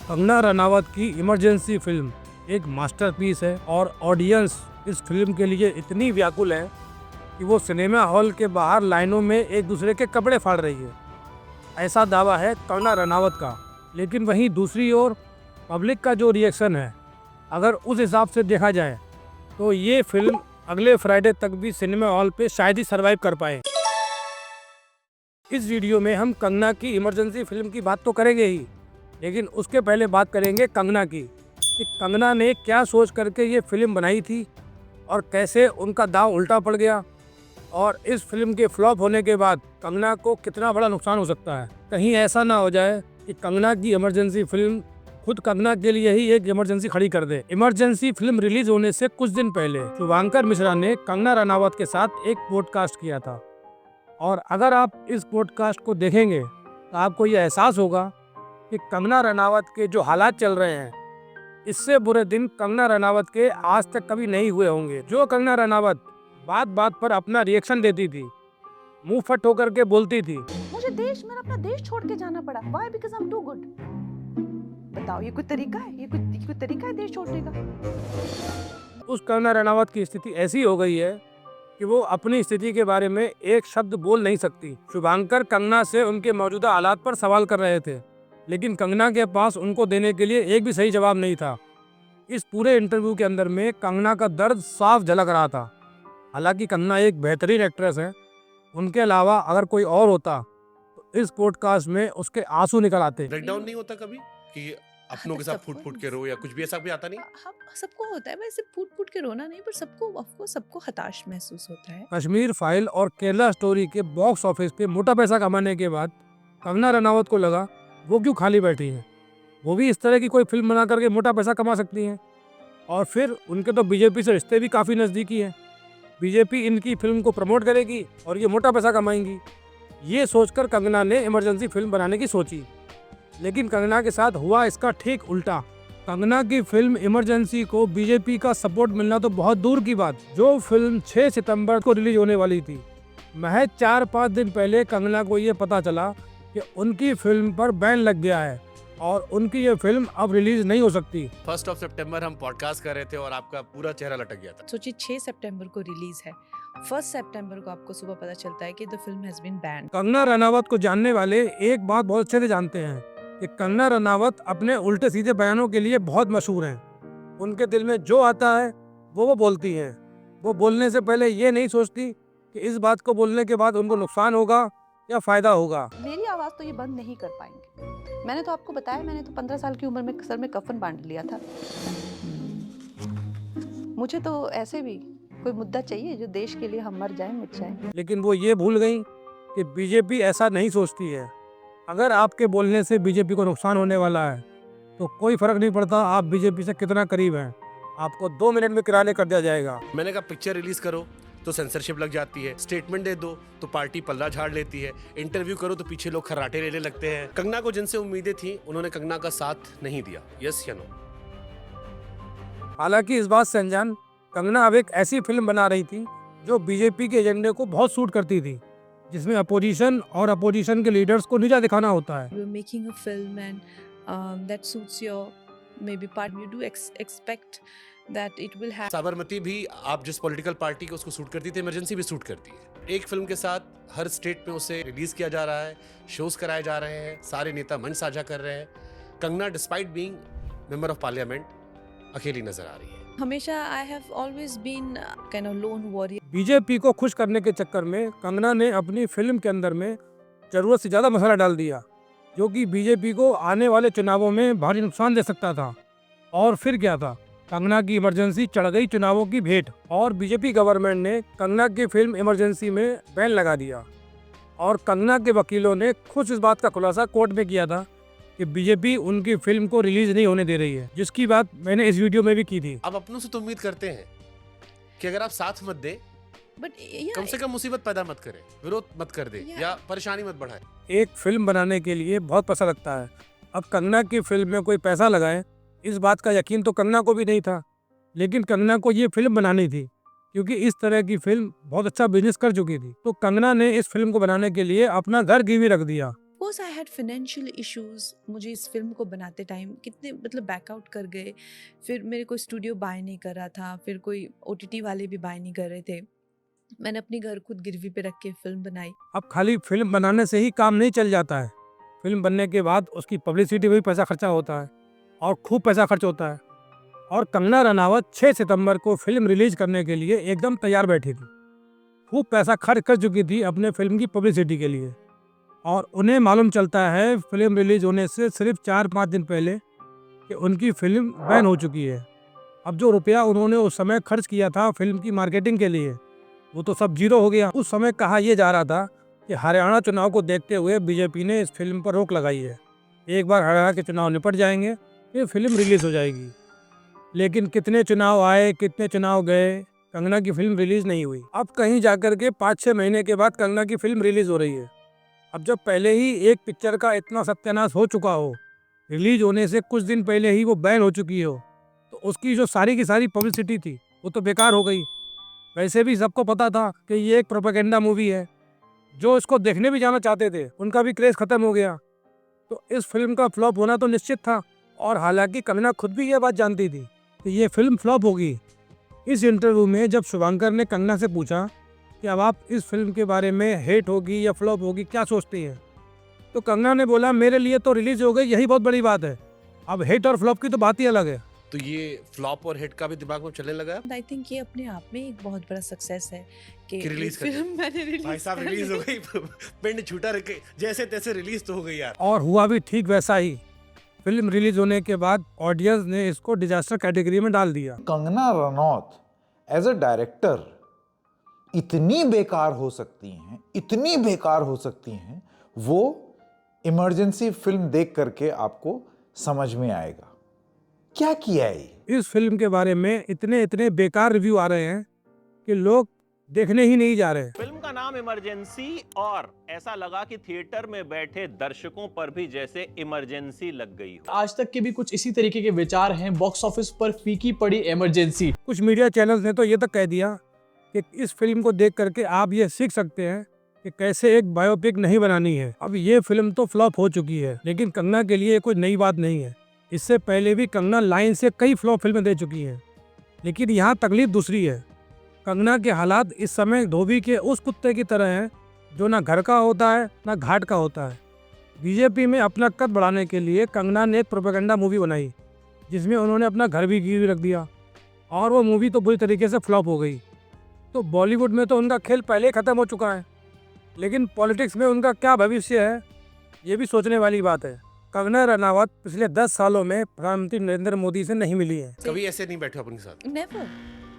कंगना रनावत की emergency film एक masterpiece है और ऑडियंस इस फिल्म के लिए इतनी व्याकुल है कि वो सिनेमा हॉल के बाहर लाइनों में एक दूसरे के कपड़े फाड़ रही है। ऐसा दावा है कंगना रनावत का। लेकिन वहीं दूसरी ओर पब्लिक का जो रिएक्शन है, अगर उस हिसाब से देखा जाए तो ये फिल्म अगले फ्राइडे तक भी सिनेमा हॉल पे शायद ही सरवाइव कर पाए। इस वीडियो में हम कंगना की इमरजेंसी फिल्म की बात तो करेंगे ही, लेकिन उसके पहले बात करेंगे कंगना की कि कंगना ने क्या सोच करके ये फिल्म बनाई थी और कैसे उनका दांव उल्टा पड़ गया, और इस फिल्म के फ्लॉप होने के बाद कंगना को कितना बड़ा नुकसान हो सकता है। कहीं ऐसा ना हो जाए कि कंगना की इमरजेंसी फिल्म खुद कंगना के लिए ही एक इमरजेंसी खड़ी कर दे। इमरजेंसी फिल्म रिलीज होने से कुछ दिन पहले शुभांकर मिश्रा ने कंगना रनावत के साथ एक पॉडकास्ट किया था, और अगर आप इस पॉडकास्ट को देखेंगे तो आपको ये एहसास होगा कि कंगना रनावत के जो हालात चल रहे हैं, इससे बुरे दिन कंगना रनावत के आज तक कभी नहीं हुए होंगे। जो कंगना रनावत बात बात पर अपना रिएक्शन देती थी, मुंह फट होकर के बोलती थी, मुझे मेरा अपना देश छोड़ के जाना पड़ा। Why? Because I'm too good. बताओ, ये कोई तरीका है? ये कोई तरीका है देश छोड़ने का? उस कंगना रनावत की स्थिति ऐसी हो गई है कि वो अपनी स्थिति के बारे में एक शब्द बोल नहीं सकती। शुभांकर कंगना से उनके मौजूदा हालात पर सवाल कर रहे थे, लेकिन कंगना के पास उनको देने के लिए एक भी सही जवाब नहीं था। इस पूरे इंटरव्यू के अंदर में कंगना का दर्द साफ झलक रहा था। हालांकि कंगना एक बेहतरीन एक्ट्रेस है, उनके अलावा अगर कोई और होता तो इस पॉडकास्ट में उसके आंसू निकल आते। ब्रेकडाउन नहीं होता कभी कि अपनों के साथ फूट फूट के रो या कुछ भी ऐसा भी आता नहीं? हम सबको होता है, वैसे फूट के रोना नहीं, पर सबको हताश महसूस होता है। कश्मीर फाइल और केरला स्टोरी के बॉक्स ऑफिस पे मोटा पैसा कमाने के बाद कंगना रनावत को लगा वो क्यों खाली बैठी हैं, वो भी इस तरह की कोई फिल्म बना करके मोटा पैसा कमा सकती हैं। और फिर उनके तो बीजेपी से रिश्ते भी काफ़ी नज़दीकी हैं। बीजेपी इनकी फिल्म को प्रमोट करेगी और ये मोटा पैसा कमाएंगी। ये सोचकर कंगना ने इमरजेंसी फिल्म बनाने की सोची, लेकिन कंगना के साथ हुआ इसका ठीक उल्टा। कंगना की फिल्म इमरजेंसी को बीजेपी का सपोर्ट मिलना तो बहुत दूर की बात। जो फिल्म 6 सितंबर को रिलीज होने वाली थी, महज 4-5 दिन पहले कंगना को ये पता चला कि उनकी फिल्म पर बैन लग गया है और उनकी ये फिल्म अब रिलीज नहीं हो सकती। 1 सितंबर हम पॉडकास्ट कर रहे थे और आपका पूरा चेहरा लटक गया था। सोचिए, 6 सितंबर को रिलीज है, 1 सितंबर को आपको सुबह पता चलता है कि the film has been banned. Kangana Ranaut को जानने वाले एक बात बहुत अच्छे से जानते हैं कि कंगना रनावत अपने उल्टे सीधे बयानों के लिए बहुत मशहूर हैं। उनके दिल में जो आता है वो बोलती हैं। वो बोलने से पहले ये नहीं सोचती कि इस बात को बोलने के बाद उनको नुकसान होगा या फायदा होगा। मेरी आवाज तो ये बंद नहीं कर पाएंगे। मैंने तो आपको बताया, मैंने तो 15 साल की उम्र में सर में कफन बांध लिया था। मुझे तो ऐसे भी कोई मुद्दा चाहिए जो देश के लिए हम मर जाएं, मिट जाएं। लेकिन वो ये भूल गई कि बीजेपी ऐसा नहीं सोचती है। अगर आपके बोलने से बीजेपी को नुकसान होने वाला है तो कोई फर्क नहीं पड़ता आप बीजेपी से कितना करीब हैं, आपको 2 मिनट में किराने कर दिया जाएगा। मैंने कहा पिक्चर रिलीज करो तो सेंसरशिप लग जाती है, स्टेटमेंट दे दो तो पार्टी पल्ला झाड़ लेती है, इंटरव्यू करो तो पीछे लोग खर्राटे लेने लगते हैं। कंगना को जिनसे उम्मीदें थी उन्होंने कंगना का साथ नहीं दिया। यस या नो? हालांकि इस बात से अनजान कंगना अब एक ऐसी फिल्म बना रही थी जो बीजेपी के एजेंडे को बहुत सूट करती थी, जिसमें अपोजिशन और अपोजिशन के लीडर्स को नीचा दिखाना होता है। You are making a film and that suits your maybe part. You do expect that it will have. Sabarmati भी आप जिस पॉलिटिकल पार्टी को उसको सूट करती थी, इमरजेंसी भी सूट करती है। एक फिल्म के साथ हर स्टेट में उसे रिलीज किया जा रहा है, शोज कराए जा रहे हैं, सारे नेता मंच साझा कर रहे हैं। Kangana despite being member of parliament अकेली नजर आ रही है। हमेशा I have always been kind of lone warrior. BJP को खुश करने के चक्कर में कंगना ने अपनी फिल्म के अंदर में जरूरत से ज्यादा मसाला डाल दिया, जो कि बीजेपी को आने वाले चुनावों में भारी नुकसान दे सकता था। और फिर क्या था, कंगना की इमरजेंसी चढ़ गई चुनावों की भेंट, और बीजेपी गवर्नमेंट ने कंगना की फिल्म इमरजेंसी में बैन लगा दिया। और कंगना के वकीलों ने खुद इस बात का खुलासा कोर्ट में किया था कि बीजेपी उनकी फिल्म को रिलीज नहीं होने दे रही है, जिसकी बात मैंने इस वीडियो में भी की थी। अब अपनों से तो उम्मीद करते हैं कि अगर आप साथ मत दें, But कम से कम मुसीबत पैदा मत करें, विरोध मत कर दे या परेशानी मत बढ़ाए। एक फिल्म बनाने के लिए बहुत पैसा लगता है। अब कंगना की फिल्म में कोई पैसा लगाए, इस बात का यकीन तो कंगना को भी नहीं था, लेकिन कंगना को ये फिल्म बनानी थी क्योंकि इस तरह की फिल्म बहुत अच्छा बिजनेस कर चुकी थी। तो कंगना ने इस फिल्म को बनाने के लिए अपना घर गिरवी रख दिया। Course I had financial issues. मुझे इस फिल्म को बनाते टाइम कितने मतलब बैकआउट कर गए, फिर मेरे कोई स्टूडियो बाय नहीं कर रहा था, फिर कोई OTT वाले भी बाय नहीं कर रहे थे। मैंने अपनी घर खुद गिरवी पे रख के फिल्म बनाई। अब खाली फिल्म बनाने से ही काम नहीं चल जाता है। फिल्म बनने के बाद उसकी पब्लिसिटी में भी पैसा खर्चा होता है और खूब पैसा खर्च होता है। और कंगना रनावत 6 सितंबर को फिल्म रिलीज करने के लिए एकदम तैयार बैठी थी। खूब पैसा खर्च कर चुकी थी अपने फिल्म की पब्लिसिटी के लिए। और उन्हें मालूम चलता है फिल्म रिलीज होने से सिर्फ 4-5 दिन पहले कि उनकी फिल्म बैन हो चुकी है। अब जो रुपया उन्होंने उस समय खर्च किया था फिल्म की मार्केटिंग के लिए, वो तो सब जीरो हो गया। उस समय कहा यह जा रहा था कि हरियाणा चुनाव को देखते हुए बीजेपी ने इस फिल्म पर रोक लगाई है। एक बार हरियाणा के चुनाव निपट जाएंगे फिर फिल्म रिलीज हो जाएगी। लेकिन कितने चुनाव आए, कितने चुनाव गए, कंगना की फिल्म रिलीज नहीं हुई। अब कहीं जाकर के 5-6 महीने के बाद कंगना की फिल्म रिलीज हो रही है। अब जब पहले ही एक पिक्चर का इतना सत्यानाश हो चुका हो, रिलीज होने से कुछ दिन पहले ही वो बैन हो चुकी हो, तो उसकी जो सारी की सारी पब्लिसिटी थी वो तो बेकार हो गई। वैसे भी सबको पता था कि ये एक प्रोपेगेंडा मूवी है। जो इसको देखने भी जाना चाहते थे उनका भी क्रेज खत्म हो गया। तो इस फिल्म का फ्लॉप होना तो निश्चित था। और हालांकि कंगना खुद भी ये बात जानती थी कि ये फिल्म फ्लॉप होगी। इस इंटरव्यू में जब शुभांकर ने कंगना से पूछा कि अब आप इस फिल्म के बारे में हिट होगी या फ्लॉप होगी क्या सोचती हैं, तो कंगना ने बोला मेरे लिए तो रिलीज हो गई, यही बहुत बड़ी बात है। अब हिट और फ्लॉप की तो बात ही अलग है। तो ये फ्लॉप और हिट का भी दिमाग में चलने लगा है आई थिंक ये अपने आप में एक बहुत बड़ा सक्सेस है कि कि रिलीज कर दी। फिल्म मैंने भाई साहब रिलीज हो गई पिंड छूटा रखे जैसे तैसे रिलीज तो हो गई यार। और हुआ भी ठीक वैसा ही। फिल्म रिलीज होने के बाद ऑडियंस ने इसको डिजास्टर कैटेगरी में डाल दिया। Kangana Ranaut as a director इतनी बेकार हो सकती हैं, इतनी बेकार हो सकती हैं, वो इमरजेंसी फिल्म देख करके आपको समझ में आएगा। क्या किया है ये? इस फिल्म के बारे में इतने बेकार रिव्यू आ रहे हैं कि लोग देखने ही नहीं जा रहे। फिल्म का नाम इमरजेंसी और ऐसा लगा कि थिएटर में बैठे दर्शकों पर भी जैसे इमरजेंसी लग गई हो। आज तक के भी कुछ इसी तरीके के विचार हैं। बॉक्स ऑफिस पर फीकी पड़ी इमरजेंसी। कुछ मीडिया चैनल्स ने तो ये तक कह दिया कि इस फिल्म को देख करके आप ये सीख सकते हैं कि कैसे एक बायोपिक नहीं बनानी है। अब ये फिल्म तो फ्लॉप हो चुकी है, लेकिन कंगना के लिए कोई नई बात नहीं है। इससे पहले भी कंगना लाइन से कई फ्लॉप फिल्में दे चुकी हैं। लेकिन यहाँ तकलीफ दूसरी है। कंगना के हालात इस समय धोबी के उस कुत्ते की तरह हैं जो ना घर का होता है ना घाट का होता है। बीजेपी में अपना कद बढ़ाने के लिए कंगना ने एक प्रोपेगेंडा मूवी बनाई जिसमें उन्होंने अपना घर भी गिरवी रख दिया और वो मूवी तो बुरी तरीके से फ्लॉप हो गई। तो बॉलीवुड में तो उनका खेल पहले ही खत्म हो चुका है, लेकिन पॉलिटिक्स में उनका क्या भविष्य है ये भी सोचने वाली बात है। कंगना रनावत पिछले 10 सालों में प्रधानमंत्री नरेंद्र मोदी से नहीं मिली है। कभी ऐसे नहीं बैठे अपने साथ? नेवर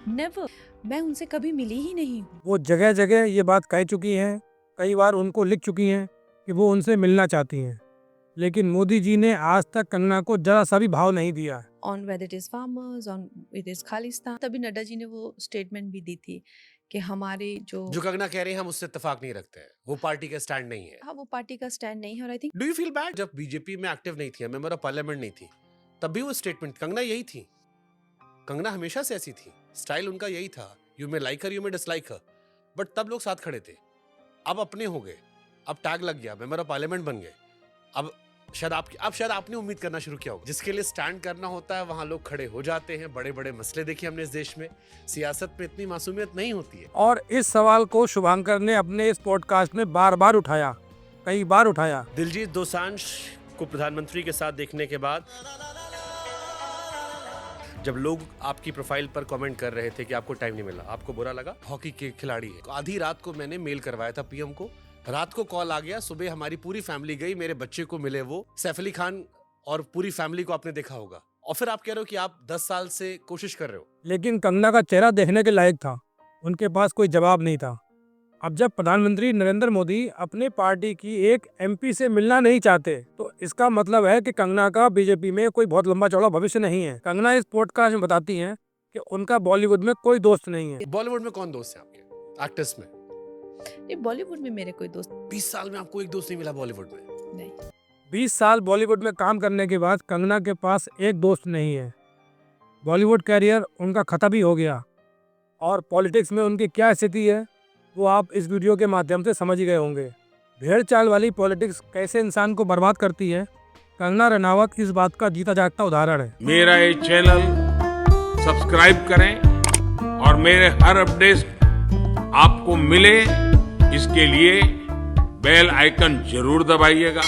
नेवर, मैं उनसे कभी मिली ही नहीं हूँ। वो जगह जगह ये बात कह चुकी हैं, कई बार उनको लिख चुकी हैं कि वो उनसे मिलना चाहती हैं, लेकिन मोदी जी ने आज तक कंगना को जरा सा भी भाव नहीं दिया। On whether it is farmers, on it is Khalistan. तभी नड्डा जी ने वो स्टेटमेंट भी दी थी कि हमारे जो कंगना कह रही है हम उससे इत्तेफाक नहीं रखते हैं, वो पार्टी का स्टैंड नहीं है। हाँ, वो पार्टी का स्टैंड नहीं है। और I think do you feel bad जब बीजेपी में एक्टिव नहीं थी, मेंबर ऑफ पार्लियामेंट नहीं थी, तब भी वो स्टेटमेंट कंगना यही थी। कंगना हमेशा से ऐसी थी, स्टाइल उनका यही था। यू में लाइक हर, यू में डिसलाइक हर, बट तब लोग साथ खड़े थे। अब अपने हो गए, अब टैग लग गया, मेंबर ऑफ पार्लियामेंट बन गए। अब शायद आपने उम्मीद करना शुरू किया होगा। जिसके लिए स्टैंड करना होता है वहां लोग खड़े हो जाते हैं। बड़े बड़े मसले देखे हमने इस देश में, सियासत में इतनी मासूमियत नहीं होती है। और इस सवाल को शुभांकर ने अपने इस पॉडकास्ट में बार बार उठाया, कई बार उठाया। दिलजीत दोसांझ को प्रधानमंत्री के साथ देखने के बाद जब लोग आपकी प्रोफाइल पर कमेंट कर रहे थे कि आपको टाइम नहीं मिला, आपको बुरा लगा? हॉकी के खिलाड़ी है। आधी रात को मैंने मेल करवाया था पीएम को, रात को कॉल आ गया, सुबह हमारी पूरी फैमिली गई, मेरे बच्चे को मिले वो सैफ अली खान और पूरी फैमिली को आपने देखा होगा। और फिर आप कह रहे हो कि आप 10 साल से कोशिश कर रहे हो। लेकिन कंगना का चेहरा देखने के लायक था, उनके पास कोई जवाब नहीं था। अब जब प्रधानमंत्री नरेंद्र मोदी अपने पार्टी की एक एमपी से मिलना नहीं चाहते, तो इसका मतलब है कि कंगना का बीजेपी में कोई बहुत लंबा चौड़ा भविष्य नहीं है। कंगना इस पॉडकास्ट में बताती हैं कि उनका बॉलीवुड में कोई दोस्त नहीं है। बॉलीवुड में कौन दोस्त है आपके एक्टर्स में? नहीं, बॉलीवुड में मेरे कोई दोस्त 20 साल में आपको एक दोस्त नहीं मिला बॉलीवुड में? नहीं। 20 साल बॉलीवुड में काम करने के बाद कंगना के पास एक दोस्त नहीं है। बॉलीवुड कैरियर उनका खत्म ही हो गया और पॉलिटिक्स में उनकी क्या स्थिति है वो आप इस वीडियो के माध्यम से समझ ही गए होंगे। भेड़ चाल वाली पॉलिटिक्स कैसे इंसान को बर्बाद करती है, कंगना रनावत इस बात का जीता जागता उदाहरण है। मेरा ये चैनल सब्सक्राइब करें और मेरे हर अपडेट आपको मिले, इसके लिए बेल आइकन जरूर दबाइएगा।